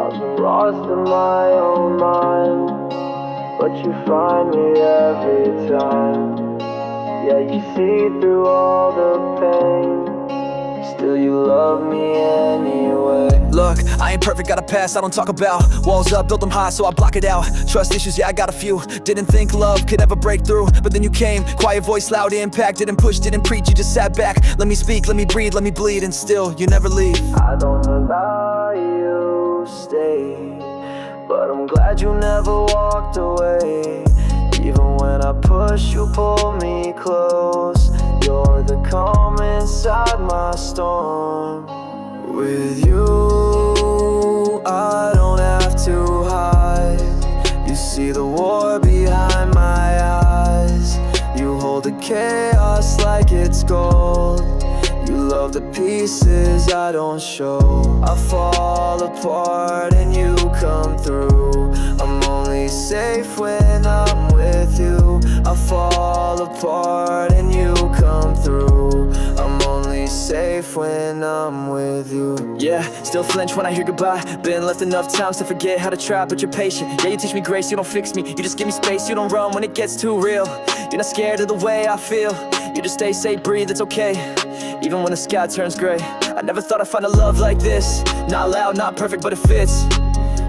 I've been lost in my own mind, but you find me every time. Yeah, you see through all the pain, still you love me anyway. Look, I ain't perfect, got a past I don't talk about. Walls up, built them high, so I block it out. Trust issues, yeah, I got a few. Didn't think love could ever break through, but then you came. Quiet voice, loud impact. Didn't push, didn't preach, you just sat back. Let me speak, let me breathe, let me bleed, and still, you never leave. I don't allow you to stay, but I'm glad you never walked away. Even when I push, you pull me close. You're the calm inside my storm. With you, I don't have to hide. You see the war behind my eyes. You hold the chaos like it's gold. You love the pieces I don't show. I fall apart and you come through. I'm only safe when I'm with you. I fall apart and you come through. I'm only safe when I'm with you. Yeah, still flinch when I hear goodbye. Been left enough times to forget how to try, but you're patient. Yeah, you teach me grace, you don't fix me. You just give me space, you don't run when it gets too real. You're not scared of the way I feel. You just stay safe, breathe, it's okay. Even when the sky turns gray. I never thought I'd find a love like this. Not loud, not perfect, but it fits.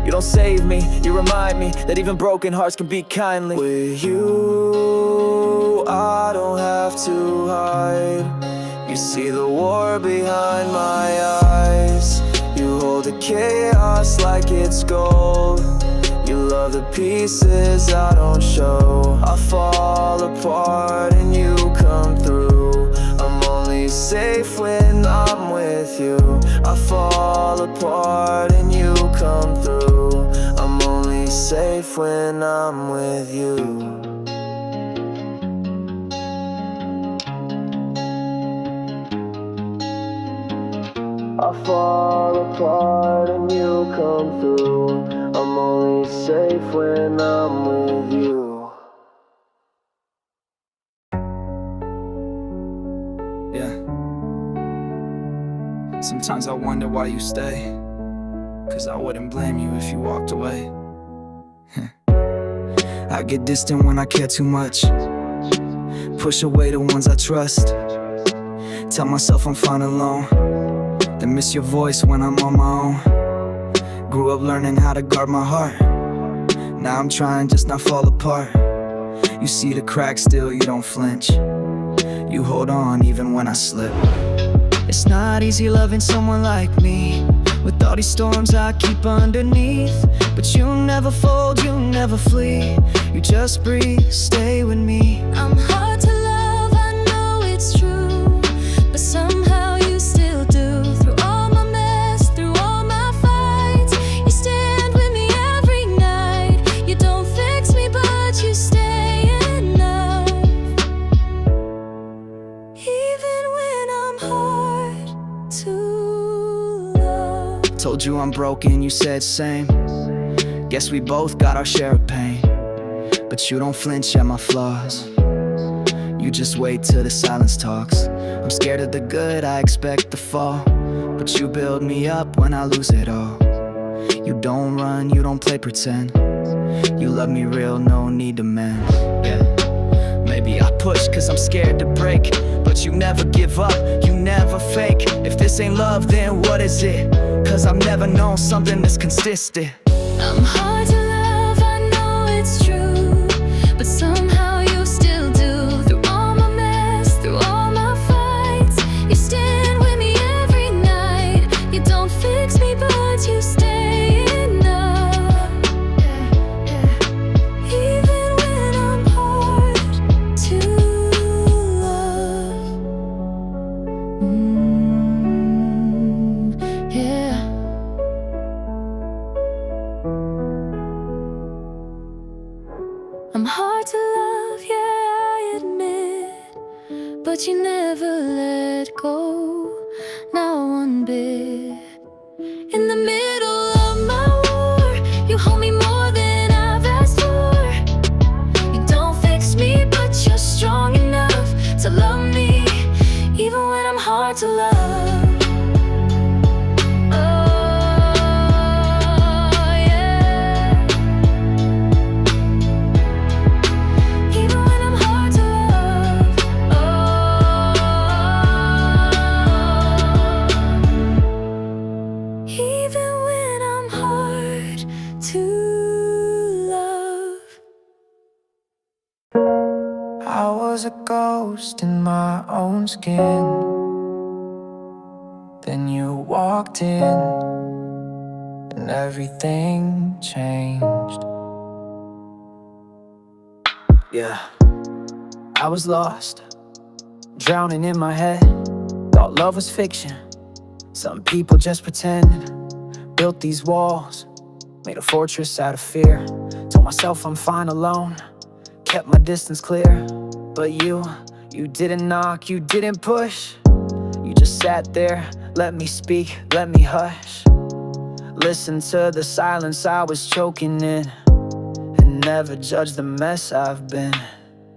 You don't save me, you remind me that even broken hearts can be kindly. With you, I don't have to hide. You see the war behind my eyes. You hold the chaos like it's gold. You love the pieces I don't show. I fall apart and you come through. I'm only safe when I'm with you. I fall apart and you come through. I'm only safe when I'm with you. I fall apart and you come through. I'm only safe when I'm with you. Yeah. Sometimes I wonder why you stay, 'cause I wouldn't blame you if you walked away. I get distant when I care too much. Push away the ones I trust. Tell myself I'm fine alone, then miss your voice when I'm on my own. Grew up learning how to guard my heart. Now I'm trying just not fall apart. You see the cracks, still you don't flinch. You hold on even when I slip. It's not easy loving someone like me, with all these storms I keep underneath. But you never fold, you never flee. You just breathe, stay with me. I'm hard to love, I know it's true, but somehow you still do. Through all my mess, through all my fights, you stand with me every night. You don't fix me, but you stay enough. Even when I'm hard to love. Told you I'm broken, you said same. Guess we both got our share of pain, but you don't flinch at my flaws. You just wait till the silence talks. I'm scared of the good, I expect the fall, but you build me up when I lose it all. You don't run, you don't play pretend. You love me real, no need to mend. Yeah. Maybe I push 'cause I'm scared to break, but you never give up, you never fake. If this ain't love, then what is it? 'Cause I've never known something that's consistent. I'm hard to love, I know it's true, but somehow you still do. Through all my mess, through all my fights, you stand with me every night. You don't fix me, but you stay enough. Even when I'm hard to love. Yeah. I'm hard to love, yeah, I admit, but you never let go, not one bit. In the middle of my war, you hold me more than I've asked for. You don't fix me, but you're strong enough to love me, even when I'm hard to love. Oh. was a ghost in my own skin. Then you walked in, and everything changed. Yeah, I was lost, drowning in my head. Thought love was fiction, some people just pretend. Built these walls, made a fortress out of fear. Told myself I'm fine alone, kept my distance clear. But you didn't knock, you didn't push. You just sat there, let me speak, let me hush. Listen to the silence I was choking in, and never judge the mess I've been.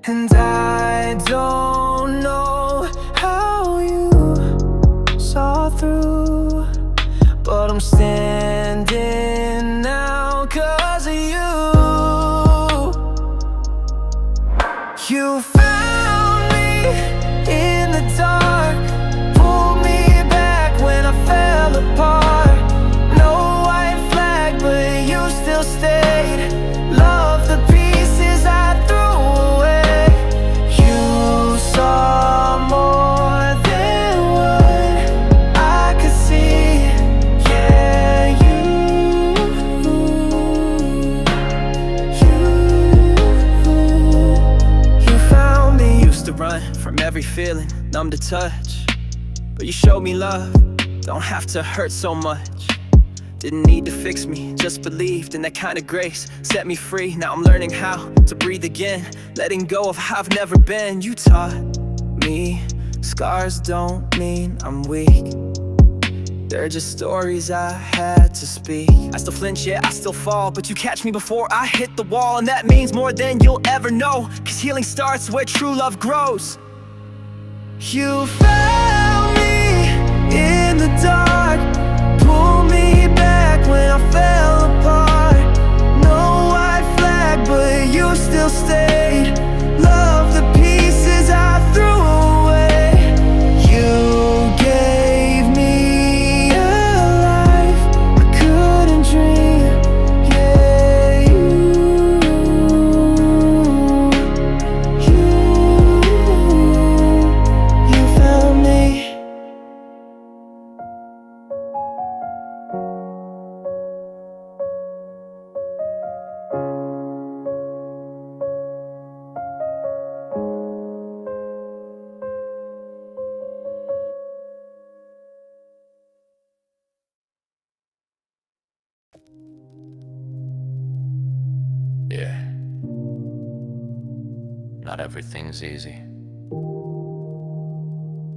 And I don't know how you saw through, but I'm standing now 'cause of you. You found me in the dark, pulled me back when I fell apart. No white flag, but you still stayed. Love the pieces I threw away. You saw more than what I could see. Yeah, you found me. Used to run from every feeling, numb to touch, but you showed me love, don't have to hurt so much. Didn't need to fix me, just believed in that kind of grace. Set me free, now I'm learning how to breathe again. Letting go of how I've never been. You taught me scars don't mean I'm weak, they're just stories I had to speak. I still flinch, yeah, I still fall, but you catch me before I hit the wall. And that means more than you'll ever know, 'cause healing starts where true love grows. You found me in the dark, pulled me back when I fell apart. No white flag, but you still stayed. Love the pieces I threw away. You gave me a life I couldn't dream. Yeah, you found me. Yeah. Not everything's easy,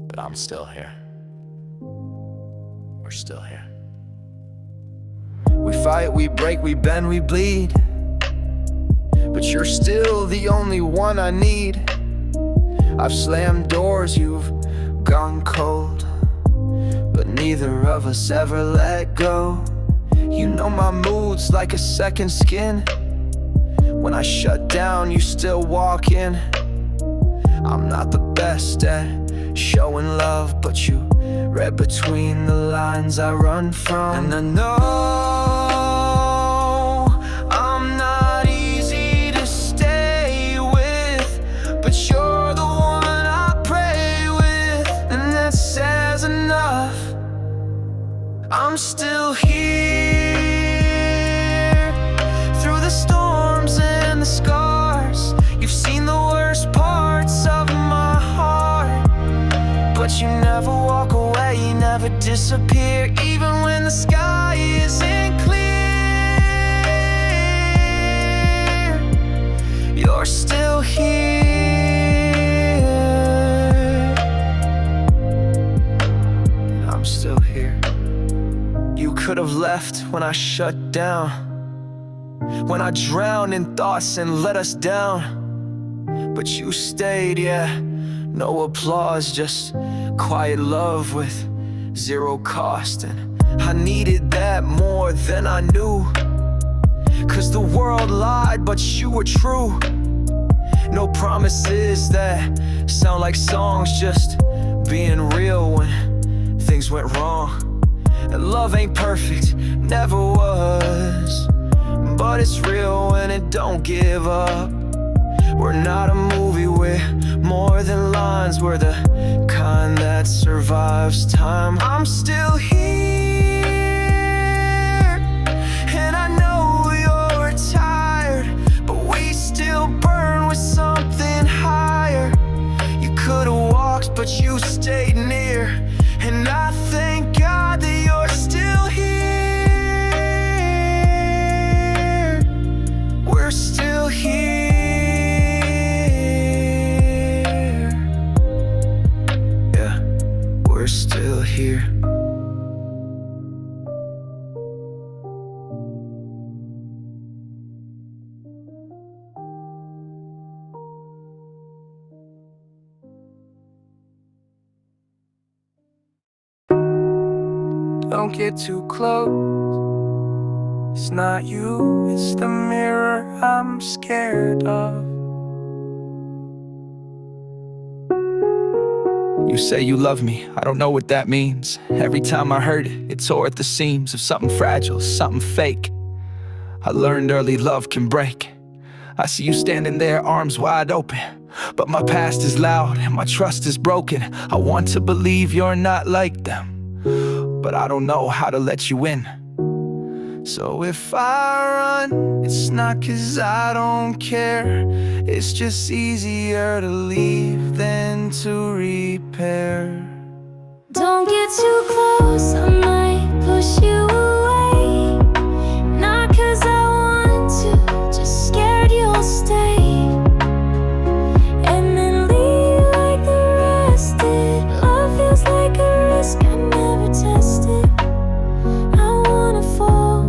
but I'm still here. We're still here. We fight, we break, we bend, we bleed, but you're still the only one I need. I've slammed doors, you've gone cold, but neither of us ever let go. You know my mood's like a second skin. When I shut down, you still walk in. I'm not the best at showing love, but you read between the lines I run from. And I know I'm not easy to stay with, but you're the one I pray with, and that says enough. I'm still here through the storms and the scars. You've seen the worst parts of my heart, but you never walk away, you never disappear. Even when the sky isn't clear, you're still here. I'm still here. You could have left when I shut down, when I drowned in thoughts and let us down, but you stayed, yeah. No applause, just quiet love with zero cost. And I needed that more than I knew, 'cause the world lied, but you were true. No promises that sound like songs, just being real when things went wrong. And love ain't perfect, never was, but it's real when it don't give up. We're not a movie, we're more than lines. We're the kind that survives time. I'm still here, and I know you're tired, but we still burn with something higher. You could've walked, but you stayed near, and I thank God that you're still here. We're still here. Yeah, we're still here. Don't get too close. It's not you, it's the mirror I'm scared of. You say you love me, I don't know what that means. Every time I heard it, it tore at the seams of something fragile, something fake. I learned early love can break. I see you standing there, arms wide open, but my past is loud and my trust is broken. I want to believe you're not like them, but I don't know how to let you in. So if I run, it's not 'cause I don't care. It's just easier to leave than to repair. Don't get too close, I might push you away. Not 'cause I want to, just scared you'll stay and then leave like the rest did. Love feels like a risk I never tested. I wanna fall,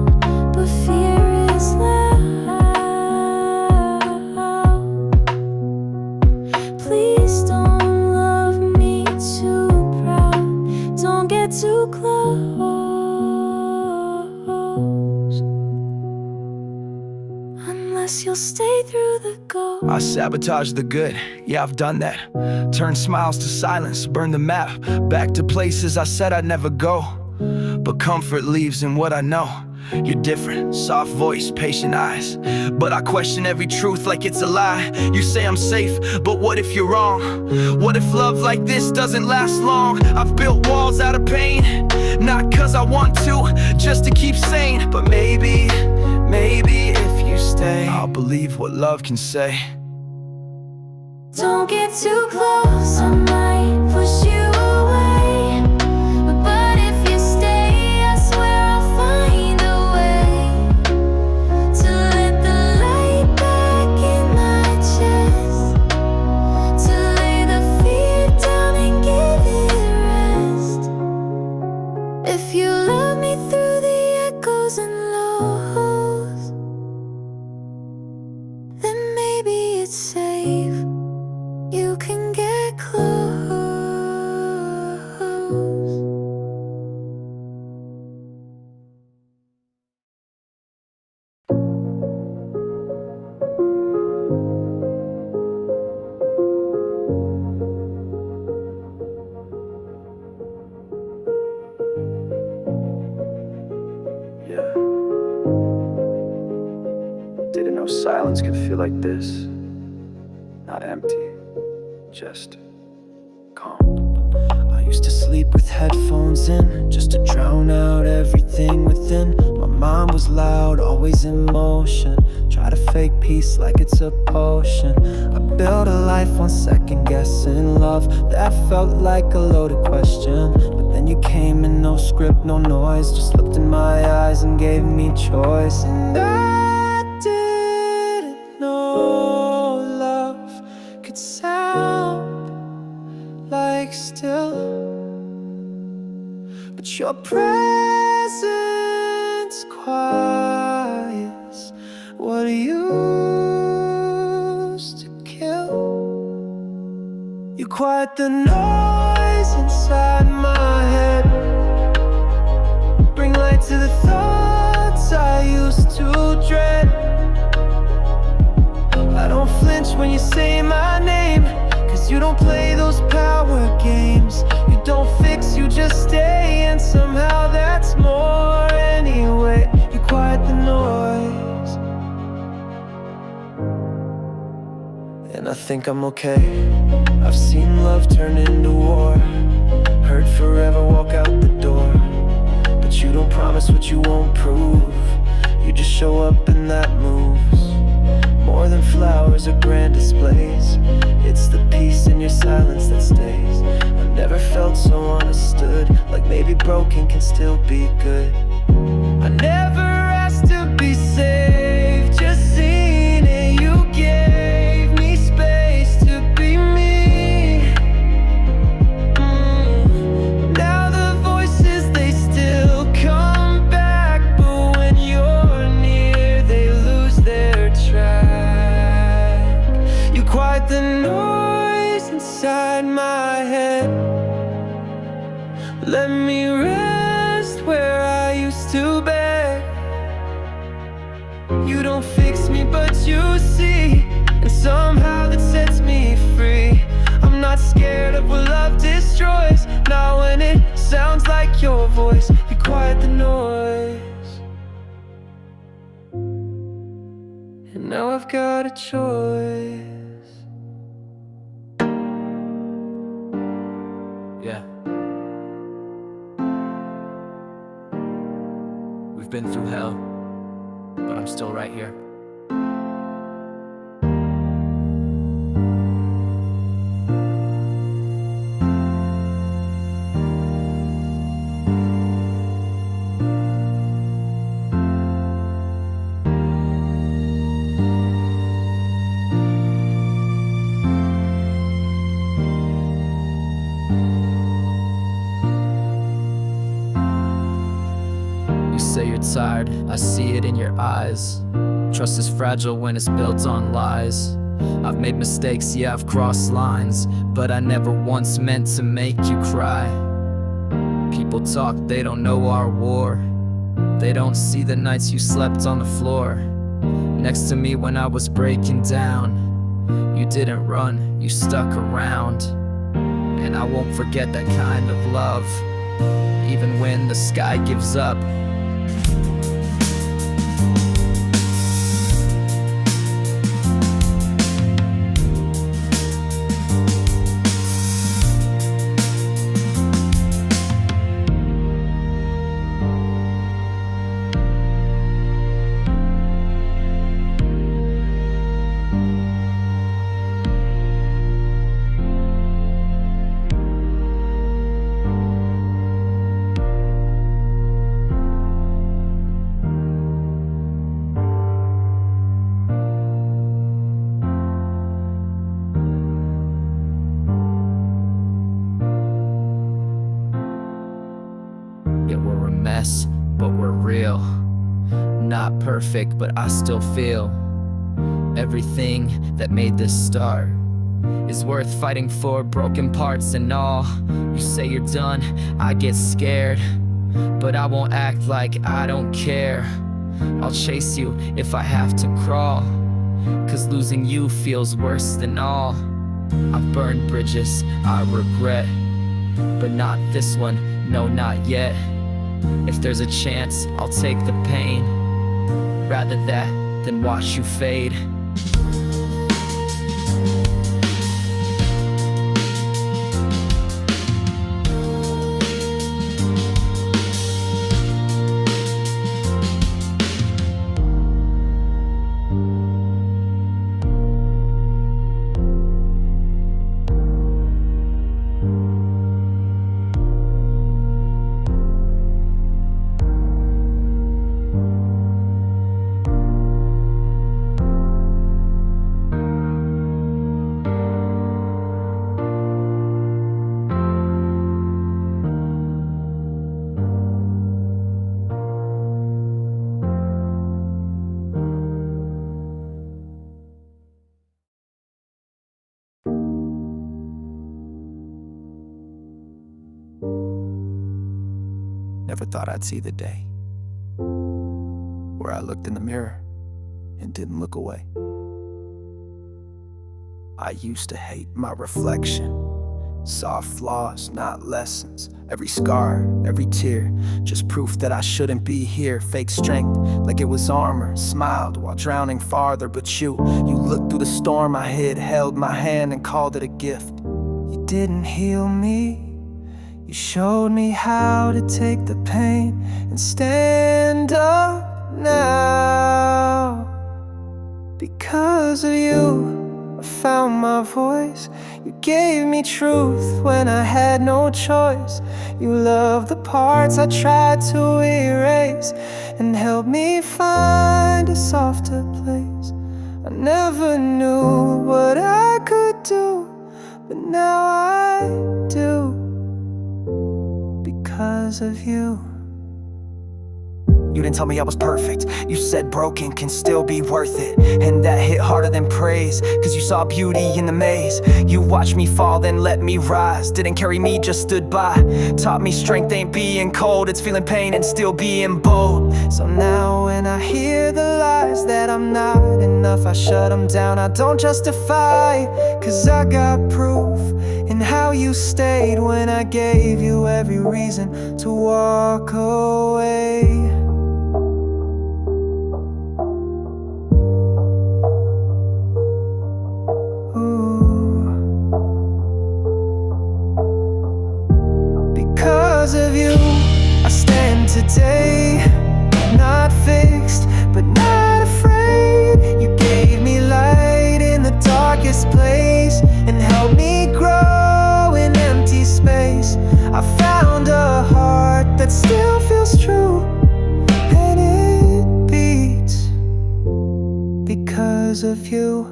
but fear is loud. Please don't love me too proud. Don't get too close, unless you'll stay through the ghost. I sabotage the good, yeah, I've done that. Turn smiles to silence, burn the map. Back to places I said I'd never go, but comfort leaves in what I know. You're different, soft voice, patient eyes, but I question every truth like it's a lie. You say I'm safe, but what if you're wrong? What if love like this doesn't last long? I've built walls out of pain, not 'cause I want to, just to keep sane. But maybe if you stay, I'll believe what love can say. Don't get too close, I might push you away. But if you stay, I swear I'll find a way to let the light back in my chest, to lay the fear down and give it rest. If you love me through the echoes and lows, then maybe it's safe. You can get close. Yeah. Didn't know silence could feel like this. Not empty, just calm. I used to sleep with headphones in, just to drown out everything within. My mind was loud, always in motion. Try to fake peace like it's a potion. I built a life on second guessing love. That felt like a loaded question. But then you came in, no script, no noise. Just looked in my eyes and gave me choice. And I didn't know love could sound like still, but your presence quiets what used to kill. You quiet the noise inside my head, bring light to the thoughts I used to dread. I don't flinch when you say my name, 'cause you don't play those power games. You don't fix, you just stay, and somehow that's more anyway. You quiet the noise, think I'm okay. I've seen love turn into war, heard forever walk out the door. But you don't promise what you won't prove. You just show up and that moves. More than flowers or grand displays, it's the peace in your silence that stays. I've never felt so understood, like maybe broken can still be good. I never asked to be saved, just seen it. You gave me space to be me. Now the voices, they still come back, but when you're near, they lose their track. You quiet the noise inside my head, let me rest where I used to beg. You don't fix me, but you see, and somehow that sets me free. I'm not scared of what love destroys, not when it sounds like your voice. You quiet the noise, and now I've got a choice. Yeah. We've been through hell, but I'm still right here. You say you're tired, I see it in your eyes. Trust is fragile when it's built on lies. I've made mistakes, yeah, I've crossed lines, but I never once meant to make you cry. People talk, they don't know our war. They don't see the nights you slept on the floor next to me when I was breaking down. You didn't run, you stuck around, and I won't forget that kind of love, even when the sky gives up. Yeah, we're a mess, but we're real. Not perfect, but I still feel everything that made this start is worth fighting for, broken parts and all. You say you're done, I get scared, but I won't act like I don't care. I'll chase you if I have to crawl, 'cause losing you feels worse than all. I've burned bridges I regret, but not this one, no, not yet. If there's a chance, I'll take the pain, rather that than watch you fade. Never thought I'd see the day where I looked in the mirror and didn't look away. I used to hate my reflection, Saw flaws, not lessons. Every scar, every tear, just proof that I shouldn't be here. Fake strength, like it was armor. Smiled while drowning farther, but you looked through the storm I hid, held my hand and called it a gift. You didn't heal me, you showed me how to take the pain and stand up now. Because of you, I found my voice. You gave me truth when I had no choice. You loved the parts I tried to erase and helped me find a softer place. I never knew what I could do, but now I do. Because of you. You didn't tell me I was perfect. You said broken can still be worth it. And that hit harder than praise, cause you saw beauty in the maze. You watched me fall, then let me rise. Didn't carry me, just stood by. Taught me strength ain't being cold, it's feeling pain and still being bold. So now when I hear the lies that I'm not enough, I shut them down, I don't justify. Cause I got proof in how you stayed when I gave you every reason to walk away. Because of you, I stand today, not fixed, but not afraid. You gave me light in the darkest place and helped me grow in empty space. I found a heart that still feels true, and it beats because of you.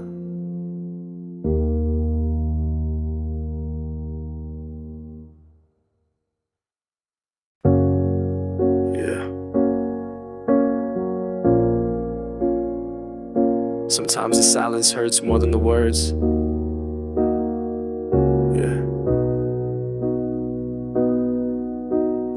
Sometimes the silence hurts more than the words. Yeah.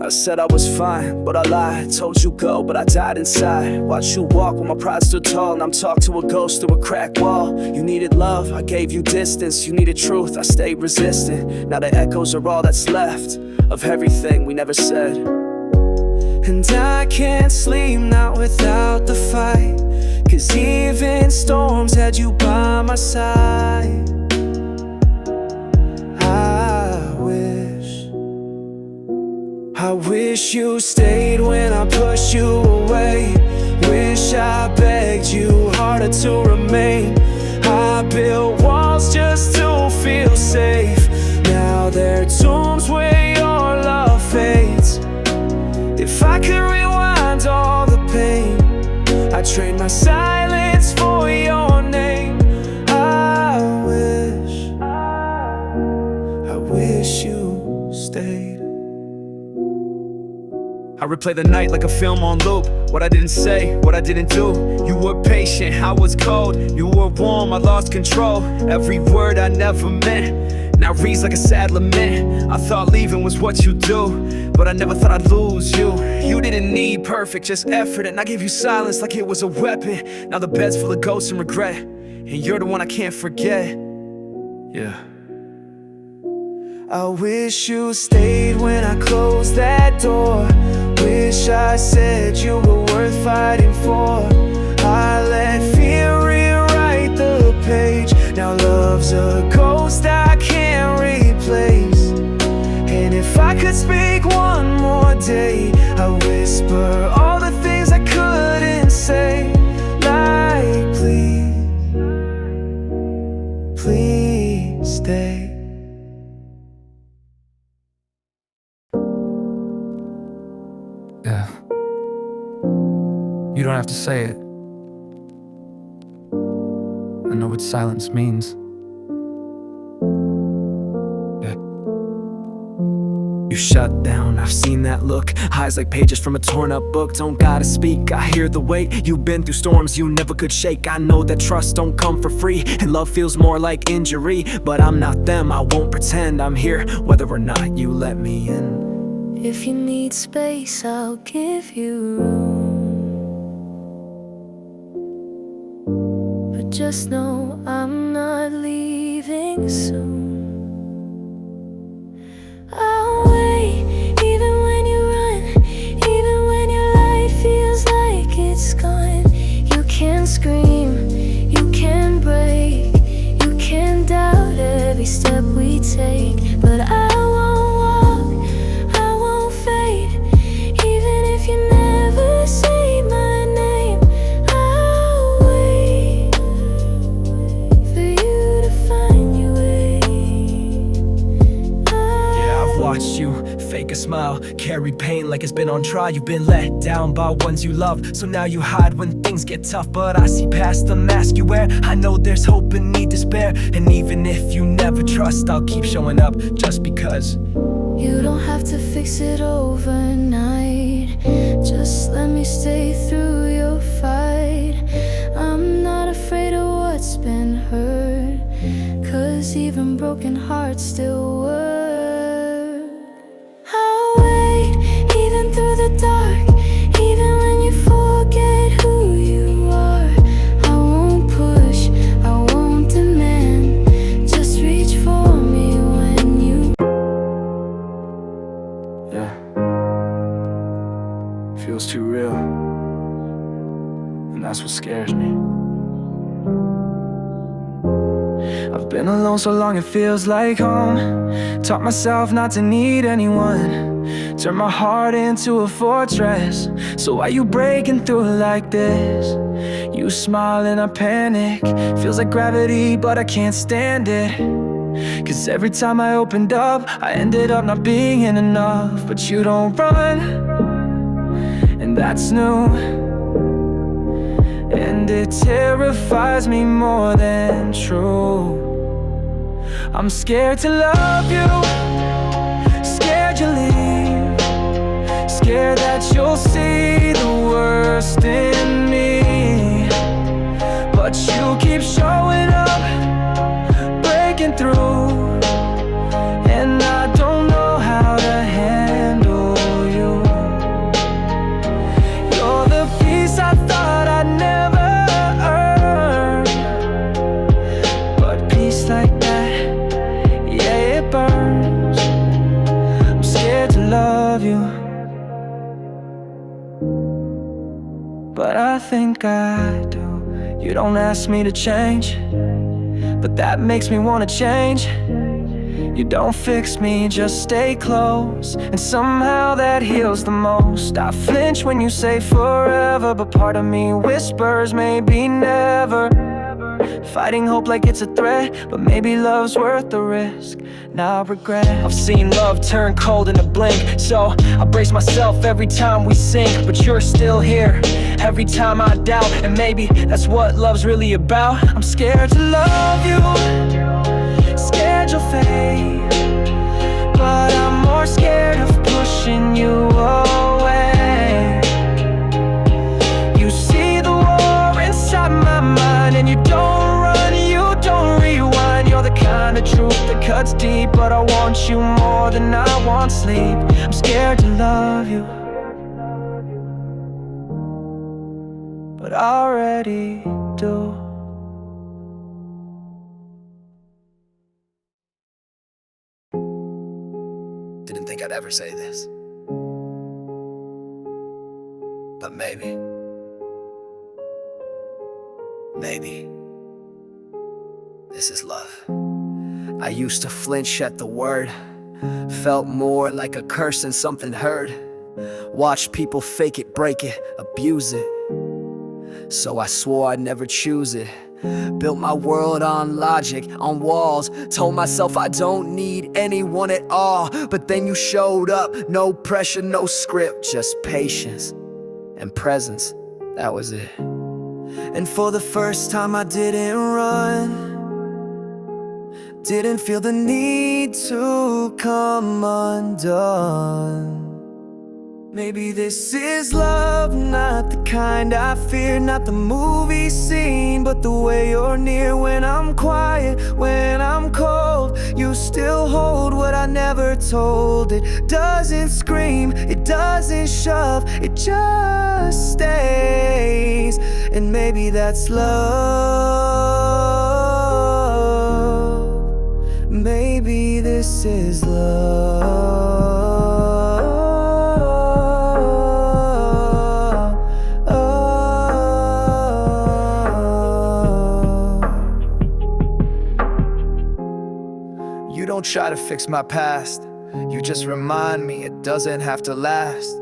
I said I was fine, but I lied. Told you go, but I died inside. Watched you walk when my pride stood tall, and I'm talked to a ghost through a cracked wall. You needed love, I gave you distance. You needed truth, I stayed resistant. Now the echoes are all that's left of everything we never said. And I can't sleep now without the fight, cause even storms had you by my side. I wish you stayed when I pushed you away. Wish I begged you harder to remain. I built walls just to feel safe. Now they're tombs where your love fades. If I could rewind all the pain, I'd trade my silence for your name. I wish you stayed. I replay the night like a film on loop. What I didn't say, what I didn't do. You were patient, I was cold. You were warm, I lost control. Every word I never meant now reads like a sad lament. I thought leaving was what you do, but I never thought I'd lose you. You didn't need perfect, just effort, and I gave you silence like it was a weapon. Now the bed's full of ghosts and regret, and you're the one I can't forget. Yeah. I wish you stayed when I closed that door. Wish I said you were worth fighting for. I let fear rewrite the page. Now love's a ghost I can't replace. And if I could speak one more day, I'd whisper all the things I couldn't say. Like please, please stay. Yeah. You don't have to say it. I know what silence means. Yeah. You shut down, I've seen that look. Eyes like pages from a torn up book. Don't gotta speak, I hear the weight. You've been through storms you never could shake. I know that trust don't come for free, and love feels more like injury. But I'm not them, I won't pretend I'm here, whether or not you let me in. If you need space, I'll give you room. But just know I'm not leaving soon. carry pain like it's been on trial. You've been let down by ones you love, so now you hide when things get tough. But I see past the mask you wear. I know there's hope and need despair. And even if you never trust, I'll keep showing up just because. You don't have to fix it overnight. Just let me stay through your fight. I'm not afraid of what's been hurt, 'cause even broken hearts still work. I'll wait, even through the dark, even when you forget who you are. I won't push, I won't demand. Just reach for me when you. Yeah, feels too real, and that's what scares me. I've been alone so long it feels like home. Taught myself not to need anyone. Turned my heart into a fortress. So why you breaking through like this? You smile and I panic. Feels like gravity but I can't stand it. 'Cause every time I opened up, I ended up not being enough. But you don't run, and that's new. And it terrifies me more than true. I'm scared to love you, scared you'll leave, scared that you'll see the worst in me. But you keep showing up, breaking through, and I don't know how to handle you. You're the peace I thought I'd never earn, but peace like that, yeah, it burns. I'm scared to love you, but I think I do. You don't ask me to change, but that makes me wanna change. You don't fix me, just stay close, and somehow that heals the most. I flinch when you say forever, but part of me whispers maybe never. Fighting hope like it's a threat, but maybe love's worth the risk. Now I regret. I've seen love turn cold in a blink, so I brace myself every time we sink. But you're still here every time I doubt, and maybe that's what love's really about. I'm scared to love you, scared you'll fade, but I'm more scared of pushing you away. You see the war inside my mind, and you don't run, you don't rewind. You're the kind of truth that cuts deep, but I want you more than I want sleep. I'm scared to love you, but I already do. Didn't think I'd ever say this, but maybe this is love. I used to flinch at the word, felt more like a curse than something heard. Watched people fake it, break it, abuse it, so I swore I'd never choose it. Built my world on logic, on walls. Told myself I don't need anyone at all. But then you showed up, no pressure, no script, just patience and presence, that was it. And for the first time I didn't run, didn't feel the need to come undone. Maybe this is love, not the kind I fear, not the movie scene, but the way you're near. When I'm quiet, when I'm cold, you still hold what I never told. It doesn't scream, it doesn't shove, it just stays. And maybe that's love. Maybe this is love. You don't try to fix my past, you just remind me it doesn't have to last.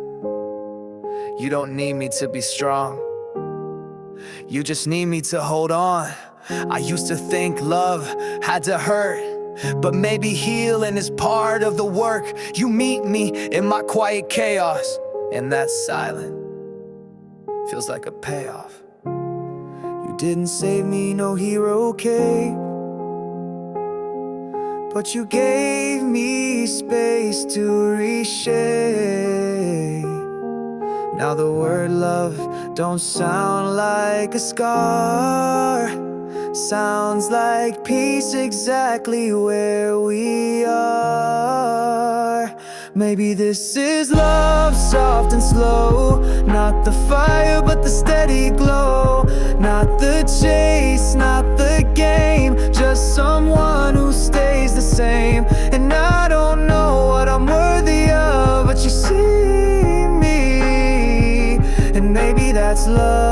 You don't need me to be strong, you just need me to hold on. I used to think love had to hurt, But maybe healing is part of the work. You meet me in my quiet chaos, and that silence feels like a payoff. You didn't save me, no hero cave, but you gave me space to reshape. Now the word love don't sound like a scar, sounds like peace exactly where we are. Maybe this is love, soft and slow, not the fire but the steady glow. Not the chase, not the game, just someone who stays the same. And I don't know what I'm worthy of, but you see me, and maybe that's love.